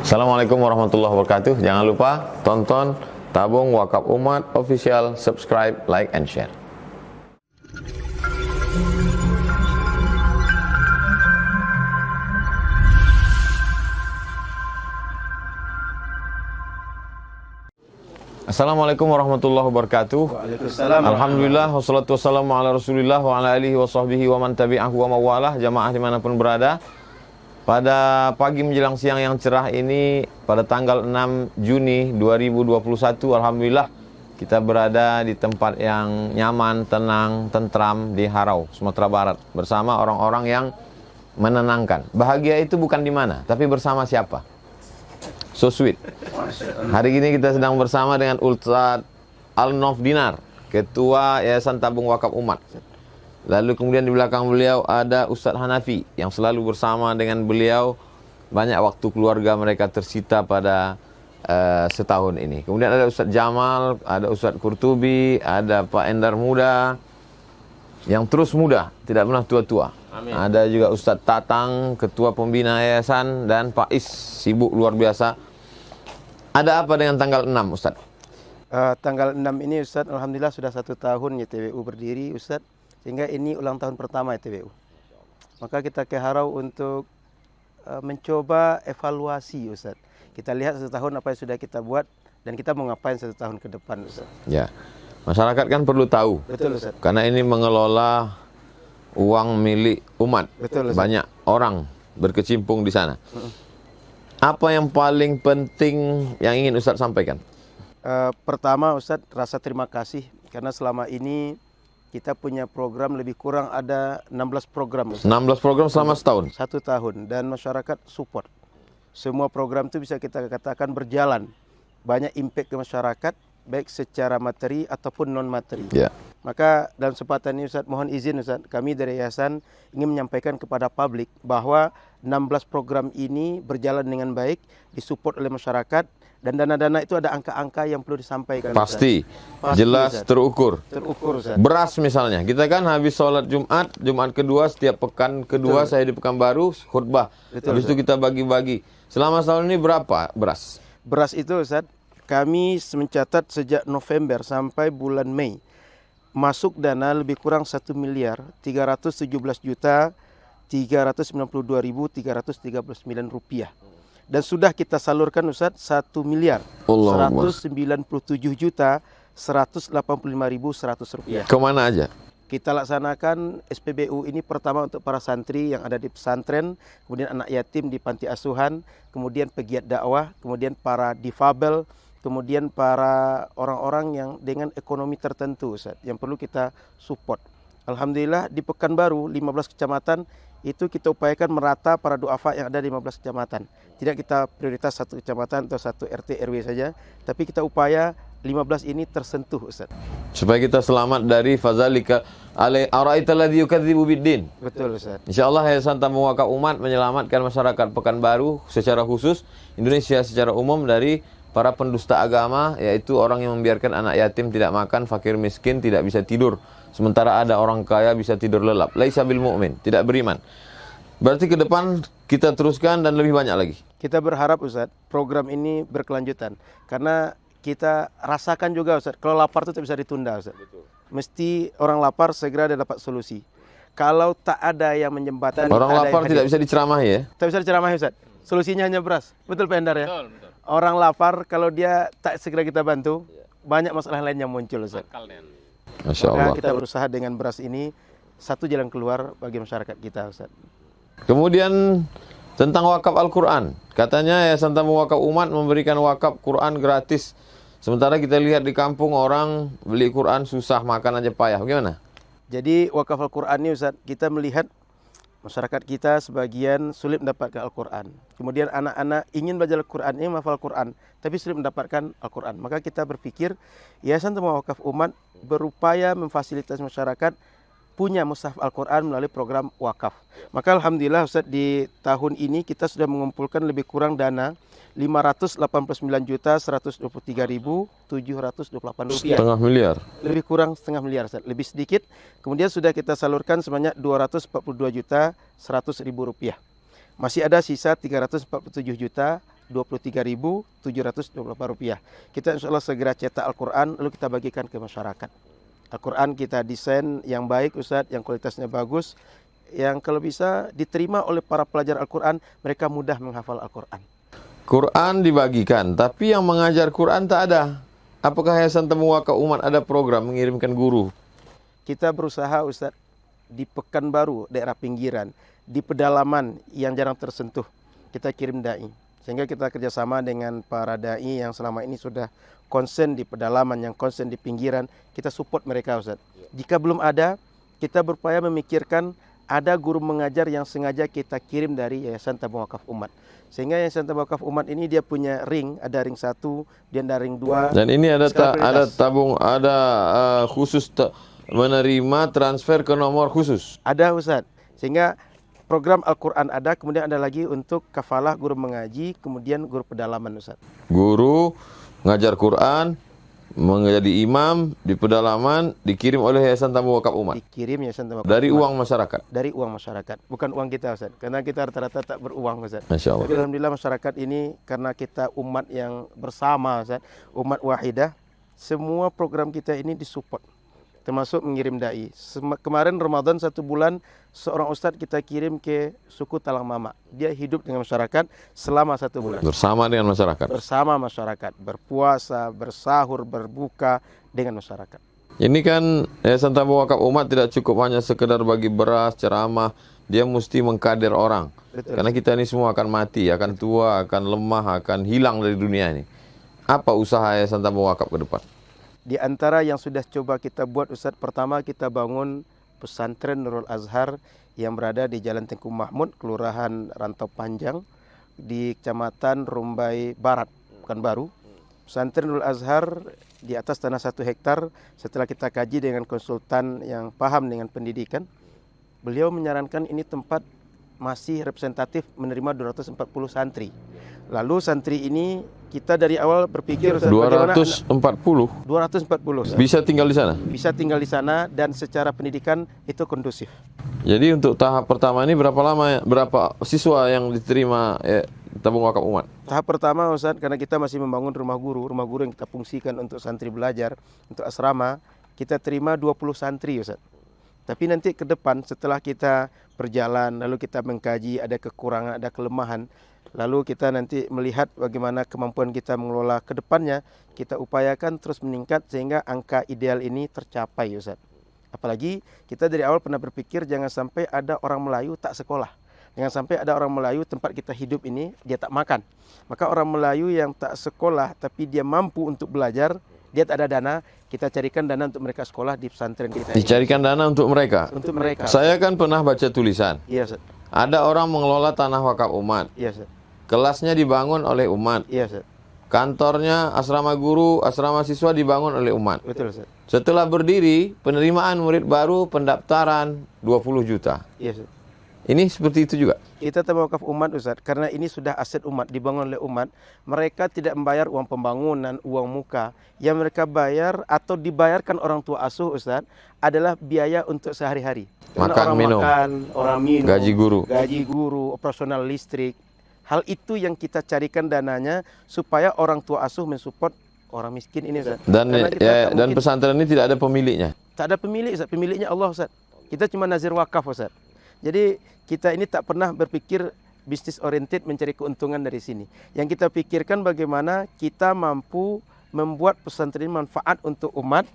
Assalamualaikum warahmatullahi wabarakatuh. Jangan lupa tonton Tabung Wakaf Umat Official, subscribe, like, and share. Assalamualaikum warahmatullahi wabarakatuh. Waalaikumsalam. Alhamdulillah, wassalatu wassalamu ala rasulillah wa ala alihi wa sahbihi wa man tabi'ahu wa mawalah. Jamaah dimanapun berada, pada pagi menjelang siang yang cerah ini, pada tanggal 6 Juni 2021, Alhamdulillah kita berada di tempat yang nyaman, tenang, tentram di Harau, Sumatera Barat, bersama orang-orang yang menenangkan. Bahagia itu bukan di mana, tapi bersama siapa? So sweet. Hari ini kita sedang bersama dengan Ustadz Al-Nof Dinar, Ketua Yayasan Tabung Wakaf Umat. Lalu kemudian di belakang beliau ada Ustadz Hanafi yang selalu bersama dengan beliau. Banyak waktu keluarga mereka tersita pada setahun ini. Kemudian ada Ustadz Jamal, ada Ustadz Kurtubi, ada Pak Endar Muda yang terus muda, tidak pernah tua-tua. Amin. Ada juga Ustadz Tatang, Ketua Pembina Yayasan, dan Pak Is, sibuk luar biasa. Ada apa dengan tanggal 6, Ustadz? Tanggal 6 ini Ustadz, Alhamdulillah sudah 1 tahun YTWU berdiri Ustadz. Sehingga ini ulang tahun pertama YTWU. Maka kita ke Harau untuk mencoba evaluasi Ustadz. Kita lihat 1 tahun apa yang sudah kita buat dan kita mau ngapain 1 tahun ke depan Ustadz. Ya, masyarakat kan perlu tahu. Betul Ustadz. Karena ini mengelola uang milik umat. Betul Ustadz. Banyak orang berkecimpung di sana. Apa yang paling penting yang ingin Ustadz sampaikan? Pertama Ustadz, rasa terima kasih karena selama ini kita punya program lebih kurang ada 16 program Ustadz. 16 program selama setahun? 1 tahun, dan masyarakat support. Semua program itu bisa kita katakan berjalan. Banyak impact ke masyarakat, baik secara materi ataupun non-materi. Ya. Maka dalam kesempatan ini Ustadz, mohon izin Ustadz, kami dari Yayasan ingin menyampaikan kepada publik bahwa 16 program ini berjalan dengan baik, disupport oleh masyarakat, dan dana-dana itu ada angka-angka yang perlu disampaikan. Pasti, Pasti jelas, Ustadz. terukur. Terukur Ustadz. Beras misalnya, kita kan habis sholat Jumat kedua, setiap pekan kedua Betul. saya di Pekanbaru khutbah. Betul, Habis itu kita bagi-bagi. Selama setahun ini berapa beras? Beras itu Ustadz, kami mencatat sejak November sampai bulan Mei masuk dana lebih kurang 1 miliar 317 juta 392.339 rupiah. Dan sudah kita salurkan Ustadz 1 miliar 197 juta 185.100 rupiah. Kemana aja? Kita laksanakan SPBU ini pertama untuk para santri yang ada di pesantren, kemudian anak yatim di panti asuhan, kemudian pegiat dakwah, kemudian para difabel, kemudian para orang-orang yang dengan ekonomi tertentu Ustaz, yang perlu kita support. Alhamdulillah di Pekanbaru 15 kecamatan itu kita upayakan merata para duafa yang ada di 15 kecamatan. Tidak kita prioritas 1 kecamatan atau 1 RT RW saja, tapi kita upaya 15 ini tersentuh Ustaz. Supaya kita selamat dari fazalika ara'aital ladzi yukadzibu biddin. Betul Ustaz. Insyaallah Yayasan Tabung Wakaf Umat menyelamatkan masyarakat Pekanbaru secara khusus, Indonesia secara umum dari para pendusta agama, yaitu orang yang membiarkan anak yatim tidak makan, fakir miskin tidak bisa tidur, sementara ada orang kaya bisa tidur lelap. Laisa bil mu'min, tidak beriman. Berarti ke depan kita teruskan dan lebih banyak lagi. Kita berharap Ustaz, program ini berkelanjutan. Karena kita rasakan juga Ustaz, kalau lapar itu tidak bisa ditunda Ustaz. Betul. Mesti orang lapar segera dia dapat solusi. Kalau tak ada yang menjembatani, orang lapar tidak bisa diceramahi ya? Tidak bisa diceramahi Ustaz. Solusinya hanya beras. Betul Pak Endar ya? Betul, betul. Orang lapar kalau dia tak segera kita bantu, banyak masalah lain yang muncul Ustaz. Masya Allah. Maka kita berusaha dengan beras ini satu jalan keluar bagi masyarakat kita Ustaz. Kemudian tentang wakaf Al-Quran. Katanya Yayasan Tabung Wakaf Umat memberikan wakaf Quran gratis. Sementara kita lihat di kampung orang beli Quran susah, makan aja payah. Bagaimana? Jadi wakaf Al-Quran ini Ustaz, kita melihat masyarakat kita sebagian sulit mendapatkan Al-Quran. Kemudian anak-anak ingin belajar Al-Quran, ingin menghafal Al-Quran, tapi sulit mendapatkan Al-Quran. Maka kita berpikir, Yayasan Tabung Wakaf Umat berupaya memfasilitasi masyarakat punya mushaf Al-Quran melalui program wakaf. Maka Alhamdulillah Ustaz, di tahun ini kita sudah mengumpulkan lebih kurang dana 589.123.728 rupiah. Setengah miliar. Lebih kurang setengah miliar Ustaz, lebih sedikit. Kemudian sudah kita salurkan sebanyak 242.100.000 rupiah. Masih ada sisa 347 juta Rp23.728. Kita insya Allah segera cetak Al-Quran, lalu kita bagikan ke masyarakat. Al-Quran kita desain yang baik Ustadz, yang kualitasnya bagus, yang kalau bisa diterima oleh para pelajar Al-Quran, mereka mudah menghafal Al-Quran. Quran dibagikan, tapi yang mengajar Quran tak ada. Apakah Yayasan Tabung Wakaf Umat ada program mengirimkan guru? Kita berusaha Ustadz di Pekanbaru, daerah pinggiran, di pedalaman yang jarang tersentuh, kita kirim dai. Sehingga kita kerjasama dengan para dai yang selama ini sudah konsen di pedalaman, yang konsen di pinggiran, kita support mereka Ustadz. Jika belum ada, kita berupaya memikirkan ada guru mengajar yang sengaja kita kirim dari Yayasan Tabung Wakaf Umat. Sehingga Yayasan Tabung Wakaf Umat ini dia punya ring, ada ring 1, dia ada ring 2. Dan ini ada khusus menerima transfer ke nomor khusus. Ada Ustadz. Sehingga program Al-Quran ada, kemudian ada lagi untuk kafalah guru mengaji, kemudian guru pedalaman Ustadz. Guru ngajar Quran, menjadi imam di pedalaman, dikirim oleh Yayasan Tabung Wakaf Umat. Dikirim Yayasan Tabung Wakaf dari Umat. Uang masyarakat. Dari uang masyarakat, bukan uang kita Ustaz. Karena kita rata-rata tak beruang Ustaz. Masya Allah. Tapi alhamdulillah masyarakat ini karena kita umat yang bersama Ustaz, umat wahidah, semua program kita ini disupport. Termasuk mengirim dai. Kemarin Ramadan 1 bulan seorang ustadz kita kirim ke suku Talang Mama. Dia hidup dengan masyarakat selama 1 bulan. Bersama dengan masyarakat. Bersama masyarakat, berpuasa, bersahur, berbuka dengan masyarakat. Ini kan Yayasan Tabung Wakaf Umat tidak cukup hanya sekedar bagi beras, ceramah. Dia mesti mengkader orang. Betul. Karena kita ini semua akan mati, akan tua, akan lemah, akan hilang dari dunia ini. Apa usaha Yayasan Tabung Wakaf ke depan? Di antara yang sudah coba kita buat Ustadz, pertama kita bangun pesantren Nurul Azhar yang berada di Jalan Tengku Mahmud, Kelurahan Rantau Panjang, di Kecamatan Rumbai Barat, Pekanbaru. Pesantren Nurul Azhar di atas tanah 1 hektar. Setelah kita kaji dengan konsultan yang paham dengan pendidikan, beliau menyarankan ini tempat masih representatif menerima 240 santri. Lalu santri ini kita dari awal berpikir 240 bisa tinggal di sana. Bisa tinggal di sana dan secara pendidikan itu kondusif. Jadi untuk tahap pertama ini berapa siswa yang diterima Tabung Wakaf Umat? Tahap pertama Ustaz, karena kita masih membangun rumah guru yang kita fungsikan untuk santri belajar, untuk asrama, kita terima 20 santri Ustaz. Tapi nanti ke depan setelah kita berjalan, lalu kita mengkaji ada kekurangan, ada kelemahan, lalu kita nanti melihat bagaimana kemampuan kita mengelola ke depannya, kita upayakan terus meningkat sehingga angka ideal ini tercapai Ustaz. Apalagi kita dari awal pernah berpikir jangan sampai ada orang Melayu tak sekolah. Jangan sampai ada orang Melayu tempat kita hidup ini dia tak makan. Maka orang Melayu yang tak sekolah tapi dia mampu untuk belajar, dia tak ada dana, kita carikan dana untuk mereka sekolah di pesantren kita. Dicarikan dana untuk mereka? Untuk mereka. Saya kan pernah baca tulisan. Iya Ustaz. Ada orang mengelola tanah wakaf umat. Iya Ustaz. Kelasnya dibangun oleh umat. Iya Ustaz. Kantornya, asrama guru, asrama siswa dibangun oleh umat. Betul Ustaz. Setelah berdiri, penerimaan murid baru, pendaftaran 20 juta. Iya Ustaz. Ini seperti itu juga? Kita Tabung Wakaf Umat Ustaz, karena ini sudah aset umat, dibangun oleh umat. Mereka tidak membayar uang pembangunan, uang muka. Yang mereka bayar atau dibayarkan orang tua asuh Ustaz adalah biaya untuk sehari-hari. Makan, minum, orang minum, gaji guru, operasional listrik. Hal itu yang kita carikan dananya supaya orang tua asuh mensupport orang miskin ini Ustaz. Dan pesantren ini tidak ada pemiliknya? Tak ada pemilik Ustaz, pemiliknya Allah Ustaz. Kita cuma nazir wakaf Ustaz. Jadi kita ini tak pernah berpikir bisnis oriented mencari keuntungan dari sini. Yang kita pikirkan bagaimana kita mampu membuat pesantren ini manfaat untuk umat,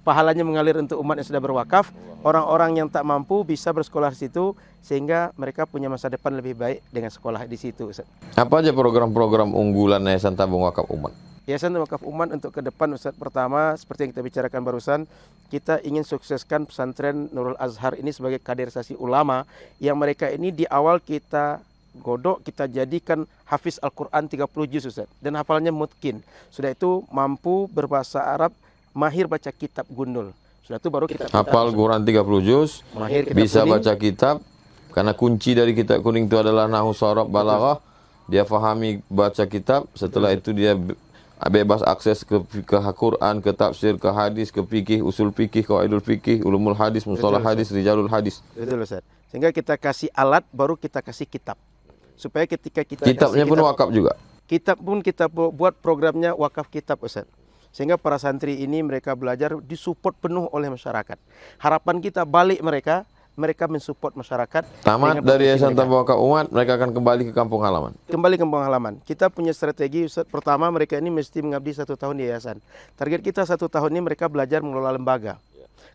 pahalanya mengalir untuk umat yang sudah berwakaf, orang-orang yang tak mampu bisa bersekolah di situ sehingga mereka punya masa depan lebih baik dengan sekolah di situ Ustaz. Apa aja program-program unggulan Yayasan Tabung Wakaf Umat? Yayasan Tabung Wakaf Umat untuk ke depan Ustaz, pertama seperti yang kita bicarakan barusan, kita ingin sukseskan pesantren Nurul Azhar ini sebagai kaderisasi ulama yang mereka ini di awal kita godok, kita jadikan hafiz Al-Quran 30 juz Ustaz, dan hafalnya mutkin. Sudah itu mampu berbahasa Arab, mahir baca kitab gundul. Sudah itu baru kita hafal Quran 30 juz, bisa kuning, baca kitab, karena kunci dari kitab kuning itu adalah nahwu, sharaf, balaghah. Dia fahami baca kitab, setelah itu dia bebas akses ke Quran, ke tafsir, ke hadis, ke fikih, usul fikih, qawaidul fikih, ulumul hadis, mustalah hadis, rijalul hadis. Betul Ustaz. Sehingga kita kasih alat, baru kita kasih kitab. Supaya ketika kita kitabnya pun wakaf juga. Kitab pun kita buat programnya wakaf kitab Ustaz. Sehingga para santri ini mereka belajar disupport penuh oleh masyarakat. Harapan kita balik mereka mensupport masyarakat. Tamat dari Yayasan Tabung Wakaf Umat, mereka akan kembali ke kampung halaman. Kembali ke kampung halaman. Kita punya strategi Ustaz. Pertama, mereka ini mesti mengabdi 1 tahun di yayasan. Target kita 1 tahun ini mereka belajar mengelola lembaga.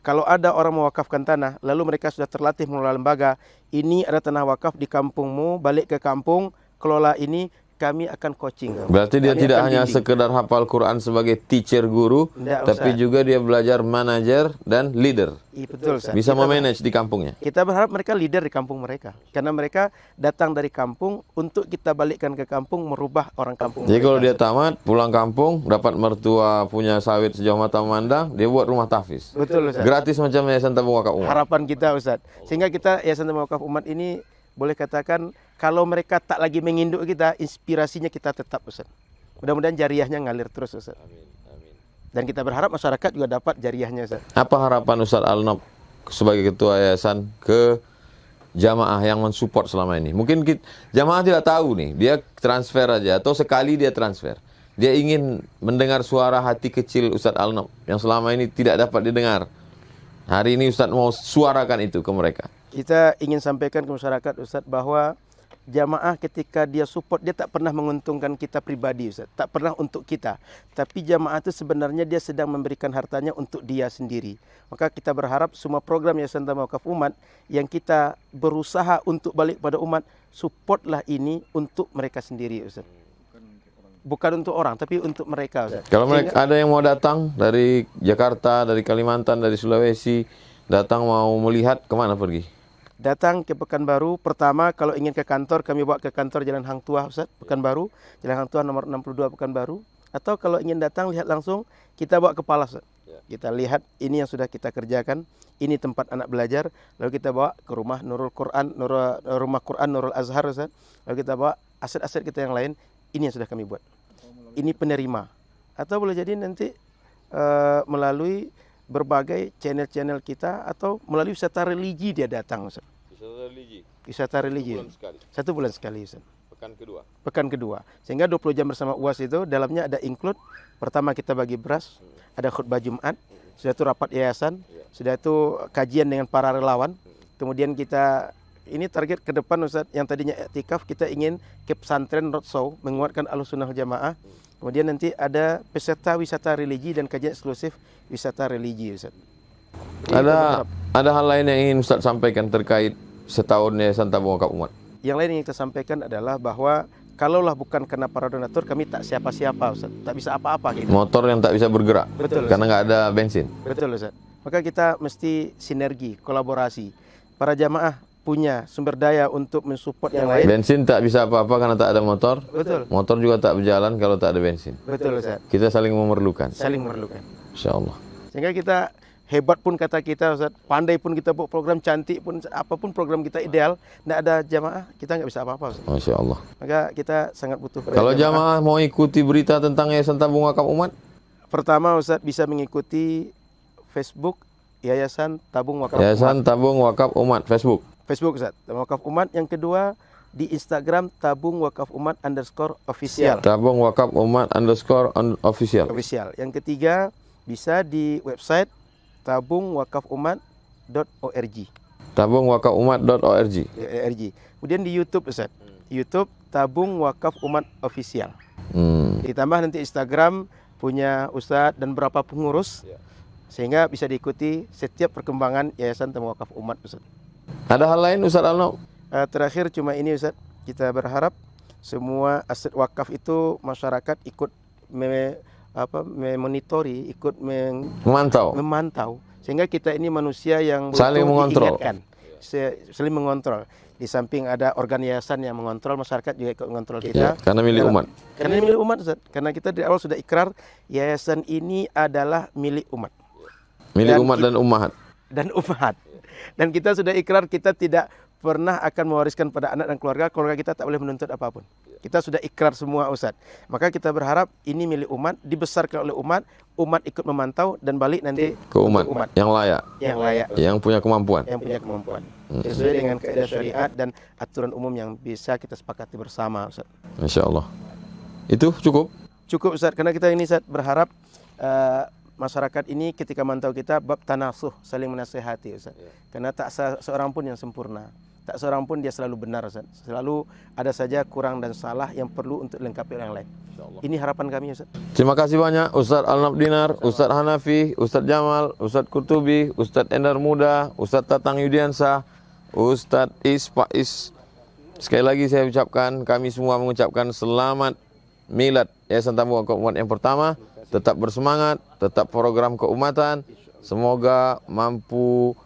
Kalau ada orang mewakafkan tanah, lalu mereka sudah terlatih mengelola lembaga, ini ada tanah wakaf di kampungmu, balik ke kampung, kelola ini, kami akan coaching. Berarti dia Kami tidak akan hanya bimbing. sekedar hafal Quran sebagai teacher guru, tapi juga dia belajar manajer dan leader. Iya, betul, Ustaz. Bisa memanage di kampungnya. Kita berharap mereka leader di kampung mereka. Karena mereka datang dari kampung untuk kita balikkan ke kampung, merubah orang kampung. Jadi mereka. kalau dia tamat, pulang kampung, dapat mertua punya sawit sejauh mata memandang, dia buat rumah tahfiz. Betul, Ustaz. Gratis macam Yayasan Tabung Wakaf Umat. Harapan kita, Ustaz. Sehingga kita Yayasan Tabung Wakaf Umat ini boleh katakan kalau mereka tak lagi menginduk kita, inspirasinya kita tetap, Ustaz. Mudah-mudahan jariahnya ngalir terus, Ustaz. Dan kita berharap masyarakat juga dapat jariahnya, Ustaz. Apa harapan Ustaz Al-Nob sebagai ketua yayasan ke jamaah yang mensupport selama ini? Mungkin jamaah tidak tahu nih, dia transfer aja atau sekali dia transfer. Dia ingin mendengar suara hati kecil Ustaz Al-Nob yang selama ini tidak dapat didengar. Hari ini Ustaz mau suarakan itu ke mereka. Kita ingin sampaikan ke masyarakat, Ustaz, bahwa jamaah ketika dia support, dia tak pernah menguntungkan kita pribadi, Ustaz. Tak pernah untuk kita. Tapi jamaah itu sebenarnya dia sedang memberikan hartanya untuk dia sendiri. Maka kita berharap semua program Yayasan Tabung Wakaf Umat yang kita berusaha untuk balik pada umat, supportlah ini untuk mereka sendiri, Ustaz. Bukan untuk orang, tapi untuk mereka, Ustaz. Kalau mereka ada yang mau datang dari Jakarta, dari Kalimantan, dari Sulawesi, datang mau melihat, kemana pergi? Datang ke Pekanbaru, pertama kalau ingin ke kantor, kami bawa ke kantor Jalan Hang Tuah, Ustaz, Pekanbaru, Jalan Hang Tuah nomor 62 Pekanbaru. Atau kalau ingin datang lihat langsung, kita bawa ke Palas, Ustaz. Kita lihat ini yang sudah kita kerjakan, ini tempat anak belajar, lalu kita bawa ke rumah Nurul Quran, rumah Quran Nurul Azhar, Ustaz. Lalu kita bawa aset-aset kita yang lain, ini yang sudah kami buat. Ini penerima. Atau boleh jadi nanti melalui berbagai channel-channel kita atau melalui wisata religi dia datang, Ustaz. Wisata religi. Wisata religi. 1 bulan sekali, Ustaz. Pekan kedua. Sehingga 20 jam bersama UAS itu dalamnya ada include, pertama kita bagi beras, ada khutbah Jumat, sudah itu rapat yayasan, sudah itu kajian dengan para relawan. Kemudian kita ini target ke depan, Ustaz, yang tadinya iktikaf kita ingin ke pesantren roadshow, menguatkan Ahlussunnah wal Jamaah. Kemudian nanti ada peserta wisata religi dan kajian eksklusif wisata religi, Ustaz. Ada hal lain yang ingin Ustaz sampaikan terkait setahun Yayasan Tabung Wakaf Umat? Yang lain yang kita sampaikan adalah bahwa kalaulah bukan karena para donatur, kami tak siapa-siapa, Ustaz. Tak bisa apa-apa kita. Motor yang tak bisa bergerak. Betul, karena nggak ada bensin. Betul, Ustaz. Maka kita mesti sinergi, kolaborasi. Para jamaah punya sumber daya untuk mensupport yang lain. Bensin tak bisa apa-apa karena tak ada motor. Betul. Motor juga tak berjalan kalau tak ada bensin. Betul, Ustaz. Kita saling memerlukan. Saling memerlukan. Insyaallah. Sehingga kita hebat pun kata kita, Ustaz, pandai pun kita buat program, cantik pun, apapun program kita ideal, tidak ada jamaah, kita nggak bisa apa-apa, Ustaz. Masya Allah. Maka kita sangat butuh. Kalau jamaah mau ikuti berita tentang Yayasan Tabung Wakaf Umat, pertama, Ustaz, bisa mengikuti Facebook Yayasan Tabung Wakaf Yayasan Umat. Tabung Wakaf Umat Facebook. Facebook, Ustaz, Tabung Wakaf Umat. Yang kedua, di Instagram Tabung Wakaf Umat _official. Tabung Wakaf Umat _official. Official. Yang ketiga, bisa di website tabungwakafumat.org. Tabungwakafumat.org. Kemudian di YouTube, Ustaz. YouTube Tabung Wakaf Umat Official. Ditambah nanti Instagram punya Ustaz dan beberapa pengurus. Sehingga bisa diikuti setiap perkembangan Yayasan Tabung Wakaf Umat, Ustaz. Ada hal lain Ustaz Al-Nob? Terakhir cuma ini, Ustaz. Kita berharap semua aset wakaf itu masyarakat ikut memonitori, ikut memantau. Sehingga kita ini manusia yang saling mengontrol. Saling mengontrol. Di samping ada organ yayasan yang mengontrol, masyarakat juga ikut mengontrol Ya, kita. karena milik umat. Karena milik umat, Ustaz. Karena kita dari awal sudah ikrar yayasan ini adalah milik umat. Milik umat dan ummahat. Dan umat. Dan kita sudah ikrar kita tidak pernah akan mewariskan pada anak dan keluarga kita tak boleh menuntut apapun. Kita sudah ikrar semua, Ustaz. Maka kita berharap ini milik umat, dibesarkan oleh umat, umat ikut memantau dan balik nanti ke umat yang layak, yang punya kemampuan. Sesuai dengan kaidah syariat dan aturan umum yang bisa kita sepakati bersama, Ustaz. Masya Allah. Itu cukup? Cukup Ustaz, karena kita ini Ustaz berharap masyarakat ini ketika mantau kita bab tanasuh, saling menasihati Ustaz. Karena tak seorang pun yang sempurna. Tak seorang pun dia selalu benar Ustaz. Selalu ada saja kurang dan salah yang perlu untuk dilengkapi oleh yang lain. Ini harapan kami Ustaz. Terima kasih banyak Ustadz Al-Nabdinar, Ustadz Hanafi, Ustadz Jamal, Ustadz Kurtubi, Ustadz Endar Muda, Ustadz Tatang Yudiansa, Ustadz Is. Sekali lagi saya ucapkan, kami semua mengucapkan selamat milad Yayasan Tabungan Keumat yang pertama. Tetap bersemangat, tetap program keumatan. Semoga mampu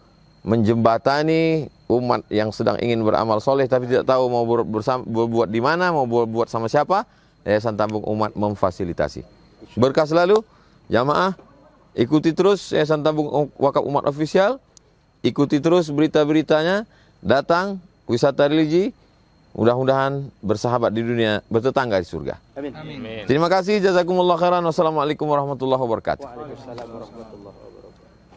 menjembatani umat yang sedang ingin beramal soleh tapi tidak tahu mau berbuat di mana, mau berbuat sama siapa. Yayasan Tabung Umat memfasilitasi. Berkah selalu, jamaah. Ikuti terus Yayasan Tabung Wakaf Umat Official. Ikuti terus berita-beritanya. Datang wisata religi. Mudah-mudahan bersahabat di dunia, bertetangga di surga. Amin. Terima kasih. Jazakumullah khairan. Wassalamualaikum warahmatullahi wabarakatuh. Waalaikumsalam warahmatullahi wabarakatuh.